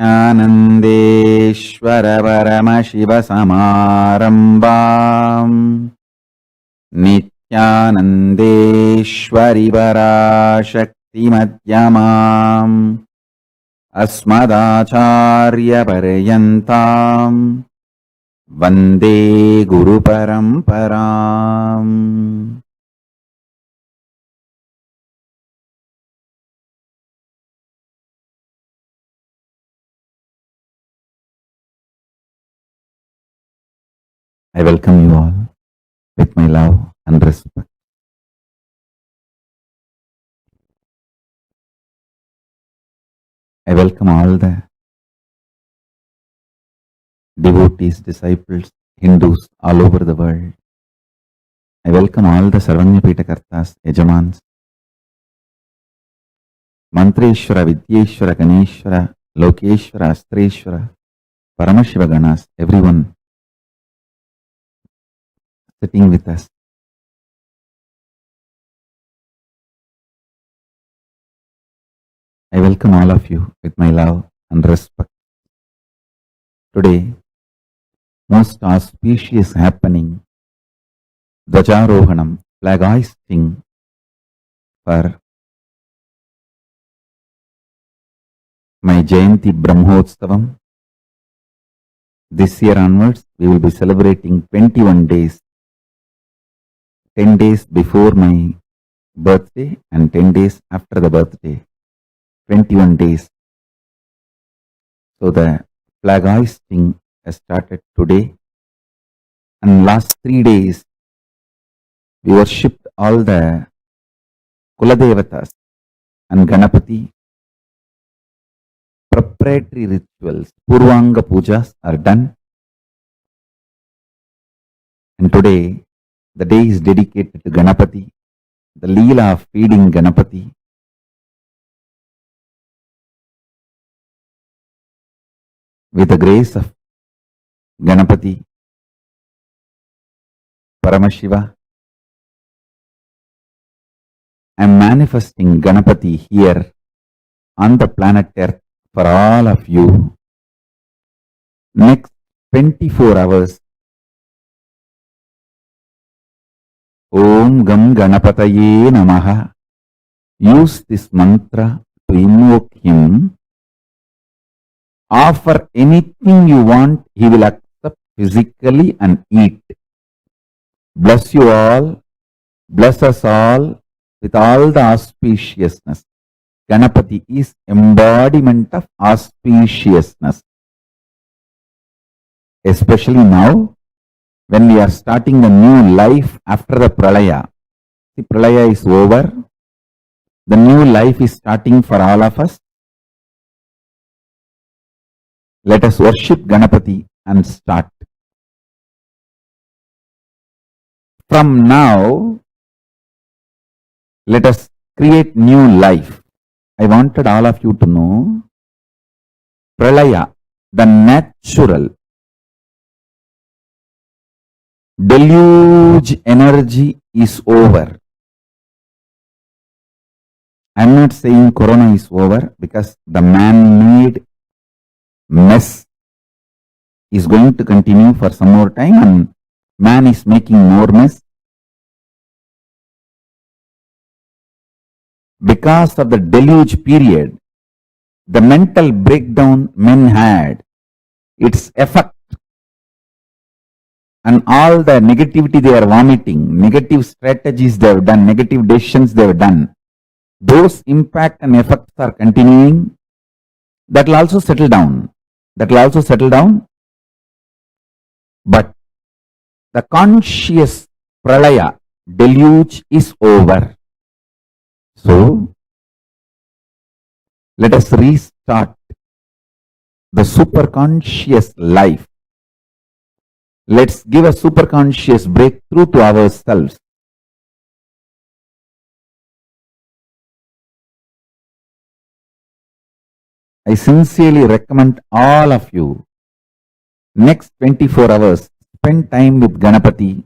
आनन्देश्वर परमशिवसमारम्भाम् नित्यानन्देश्वरि पराशक्तिमध्यमाम् अस्मदाचार्यपर्यन्ताम् वन्दे गुरुपरम्पराम्. I welcome you all with my love and respect. I welcome all the devotees, disciples, Hindus all over the world. I welcome all the Sarvanyapita Kartas, Yajamans, Mantreshwara, Vidyeshwara, Ganeshwara, Lokeshwara, Astreshwara, Paramashiva Ganas, everyone sitting with us. I welcome all of you with my love and respect. Today, most auspicious happening, Dvajarohanam, flag hoisting for my Jayanti Brahmotsavam. This year onwards, we will be celebrating 21 days, 10 days before my birthday and 10 days after the birthday, 21 days. So the flag hoisting has started today, and last 3 days, we worshipped all the Kuladevatas and Ganapati. Preparatory rituals, Purvanga Pujas are done. And today, the day is dedicated to Ganapati, the Leela of feeding Ganapati. With the grace of Ganapati, Paramashiva, I am manifesting Ganapati here on the planet Earth for all of you. Next 24 hours, Om Gam Ganapataye Namaha. Use this mantra to invoke him. Offer anything you want, he will accept physically and eat. Bless you all, bless us all with all the auspiciousness. Ganapati is embodiment of auspiciousness. Especially now, when we are starting the new life after the Pralaya. The Pralaya is over. The new life is starting for all of us. Let us worship Ganapati and start. From now, let us create new life. I wanted all of you to know, Pralaya, the natural deluge energy is over. I am not saying Corona is over, because the man-made mess is going to continue for some more time, and man is making more mess. Because of the deluge period, the mental breakdown men had, its effect, and all the negativity they are vomiting, negative strategies they have done, negative decisions they have done, those impact and effects are continuing. That will also settle down. That will also settle down. But the conscious Pralaya, deluge, is over. So, let us restart the superconscious life. Let's give a superconscious breakthrough to ourselves. I sincerely recommend all of you, next 24 hours, spend time with Ganapati,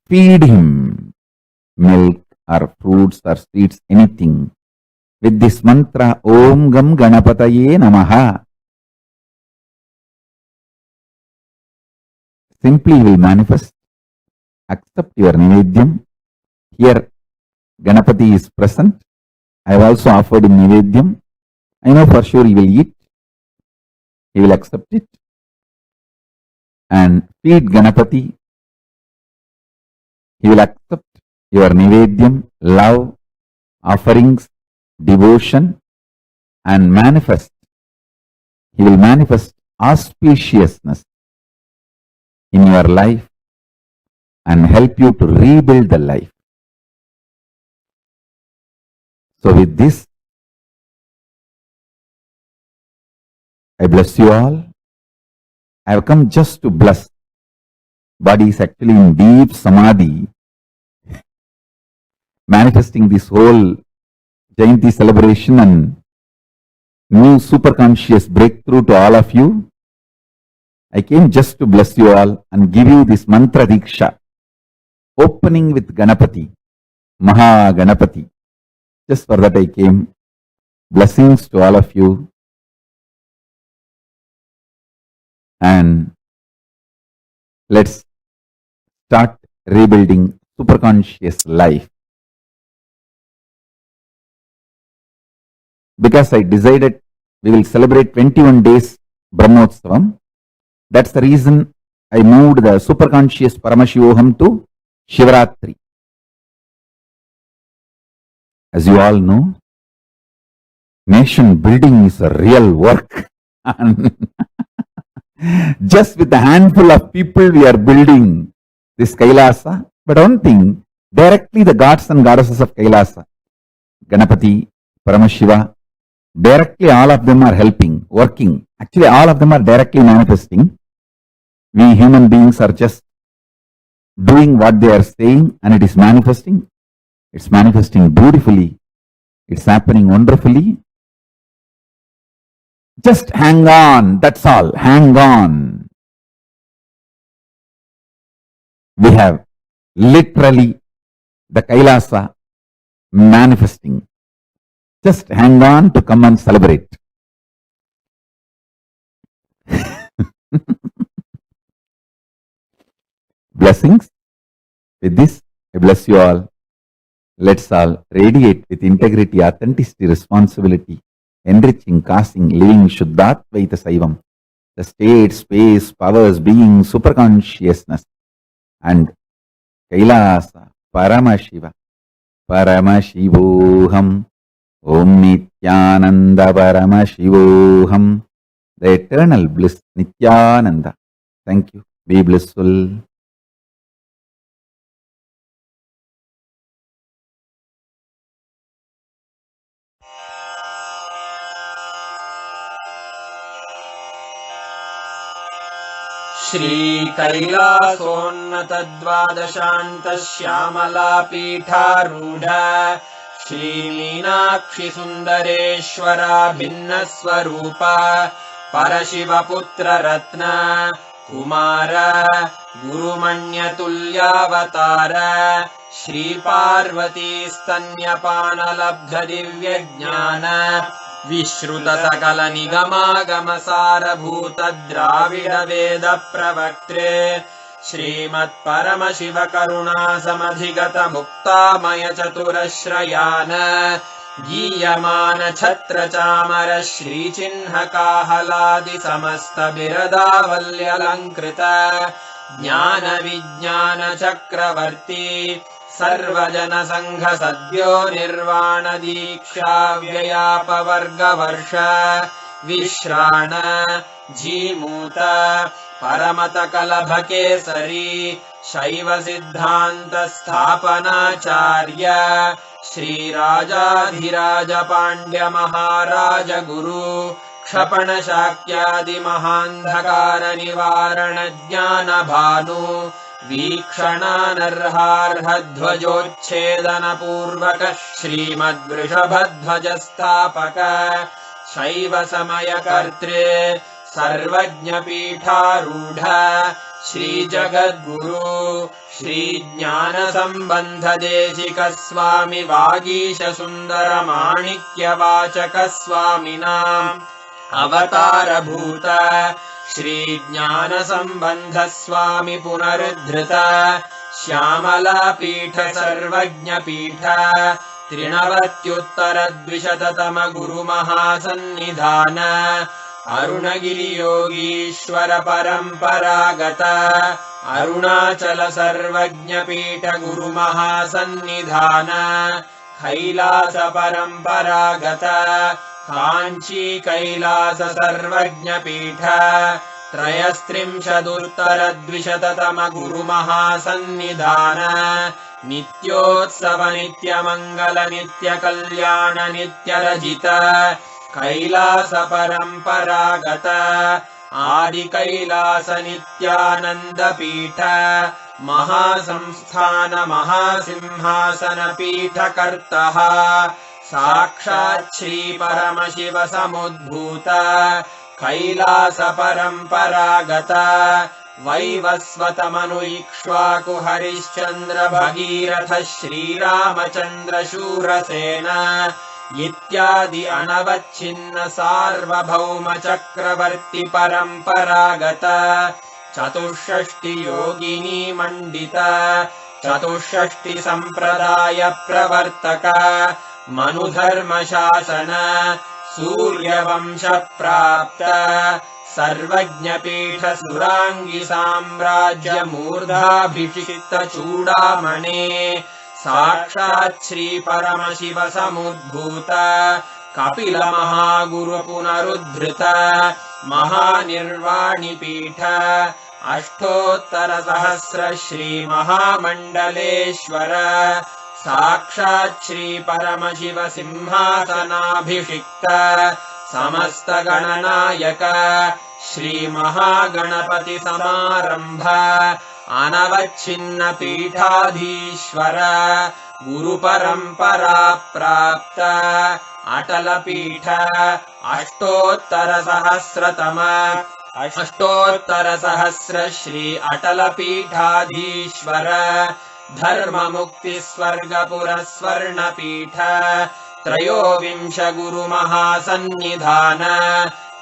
feed him milk or fruits or sweets, anything, with this mantra, Om Gam Ganapataye Namaha. Simply he will manifest. Accept your Nivedyam. Here Ganapati is present. I have also offered him Nivedyam. I know for sure he will eat. He will accept it. And feed Ganapati. He will accept your Nivedyam, love, offerings, devotion, and manifest. He will manifest auspiciousness in your life and help you to rebuild the life. So with this, I bless you all. I have come just to bless. Body is actually in deep samadhi, manifesting this whole Jayanti celebration and new superconscious breakthrough to all of you. I came just to bless you all and give you this mantra diksha, opening with Ganapati, Maha Ganapati. Just for that I came. Blessings to all of you. And let's start rebuilding superconscious life. Because I decided we will celebrate 21 days Brahmotsavam. That's the reason I moved the superconscious Paramashivoham to Shivaratri. As you all know, nation building is a real work. Just with a handful of people we are building this Kailasa. But one thing, directly the gods and goddesses of Kailasa, Ganapati, Paramashiva, directly all of them are helping, working. Actually all of them are directly manifesting. We human beings are just doing what they are saying and it is manifesting. It's manifesting beautifully. It's happening wonderfully. Just hang on, that's all. Hang on. We have literally the Kailasa manifesting. Just hang on to come and celebrate. Blessings. With this, I bless you all. Let's all radiate with integrity, authenticity, responsibility, enriching, causing, living Shuddhatvaita Saivam, the state, space, powers, being, superconsciousness, and Kailasa, Paramashiva, Paramashivoham, Om Nityananda Paramashivoham, the eternal bliss, Nityananda. Thank you. Be blissful. श्रीकैलासोन्नतद्वादशान्तश्यामलापीठारूढ श्रीमीनाक्षिसुन्दरेश्वरा भिन्नस्वरूप परशिवपुत्ररत्न Kumar गुरुमण्यतुल्यावतार श्रीपार्वतीस्तन्यपानलब्धदिव्यज्ञान विश्रुतसकलनिगमागमसारभूत द्राविडवेद प्रवक्त्रे श्रीमत्परमशिवकरुणासमधिगत मुक्तामय चतुरश्रयान गीयमान छत्रचामर श्रीचिह्नकाहलादि समस्त बिरदावल्यलङ्कृत ज्ञान विज्ञान चक्रवर्ती सर्वजन संघ सद्यो निर्वाण दीक्षा व्ययापवर्गवर्ष विश्राण जीमूत परमत कलभ केसरी शैव सिद्धांत स्थापनाचार्य श्रीराजाधिराज पांड्य महाराज गुरु क्षपण शाक्यादि महांधकार निवारण ज्ञान भानु वीक्षणानर्हार्हध्वजोच्छेदन पूर्वक श्रीमद्वृषभध्वज स्थापक शैव समय कर्त्रे सर्वज्ञ पीठारूढ़ श्री जगद्गुरु श्री ज्ञान संबंध देशिक स्वामी वागीश सुंदर माणिक्य वाचक स्वामिनां अवतार भूत श्रीज्ञानसम्बन्धस्वामि पुनरुद्धृत श्यामलापीठ सर्वज्ञपीठ 93 गुरुमहासन्निधान अरुणगिरियोगीश्वर परम्परागत अरुणाचल सर्वज्ञपीठ गुरुमहासन्निधान कैलास परम्परागत काञ्ची कैलास सर्वज्ञपीठ 33 गुरुमहासन्निधान नित्योत्सव नित्यमङ्गल नित्यकल्याण नित्यरजित कैलास परम्परागत आदि कैलास नित्यानन्दपीठ महासंस्थान महासिंहासन पीठकर्तः साक्षात् श्री परमशिव समुद्भूत कैलास परम्परागत वैवस्वत मनु इक्ष्वाकु हरिश्चन्द्र भगीरथ श्रीरामचन्द्र शूरसेन इत्यादि अनवच्छिन्न सार्वभौम चक्रवर्ति परम्परागत 64 योगिनी मण्डित 64 सम्प्रदाय प्रवर्तक मनुधर्मशासन सूर्यवंश प्राप्त सर्वज्ञपीठ सुराङ्गी साम्राज्य मूर्धाभिषिक्त चूडामणे साक्षात् श्री परमशिव समुद्भूत कपिल महागुरु पुनरुद्धृत महानिर्वाणिपीठ 8,000 श्री महामण्डलेश्वर साक्षात् श्री परमशिव सिंहासनाभिषिक्त समस्त गणनायक श्री महागणपति समारंभ अनवच्छिन्न पीठाधीश्वर गुरु परंपरा प्राप्त अटल पीठ 8,000 श्री अटल पीठाधीश्वर धर्म मुक्ति स्वर्गपुर स्वर्ण पीठ 23 गुरु महासन्निधान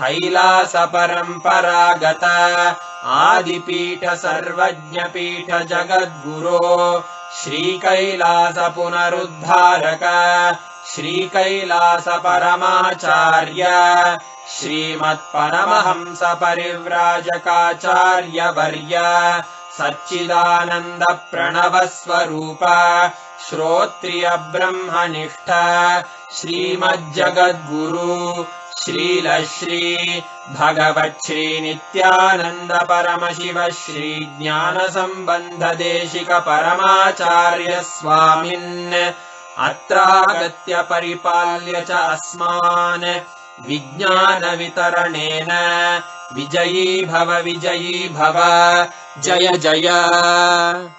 कैलास परम्परागत आदिपीठ सर्वज्ञपीठ जगद्गुरो श्री कैलास पुनरुद्धारक श्री कैलास परमाचार्य श्रीमत्परमहंस परिव्राजकाचार्य वर्य सच्चिदानंद प्रणव स्वरूप श्रोत्रिय ब्रह्मनिष्ठ श्रीमज्जगद्गुरु श्रील श्री भगवत् श्री नित्यानंद परमशिव श्री ज्ञान संबंध देशिक परमाचार्य स्वामिन् अत्रागत्य परिपाल्य च अस्मान् विज्ञान वितरणेन विजयी भव जय जय।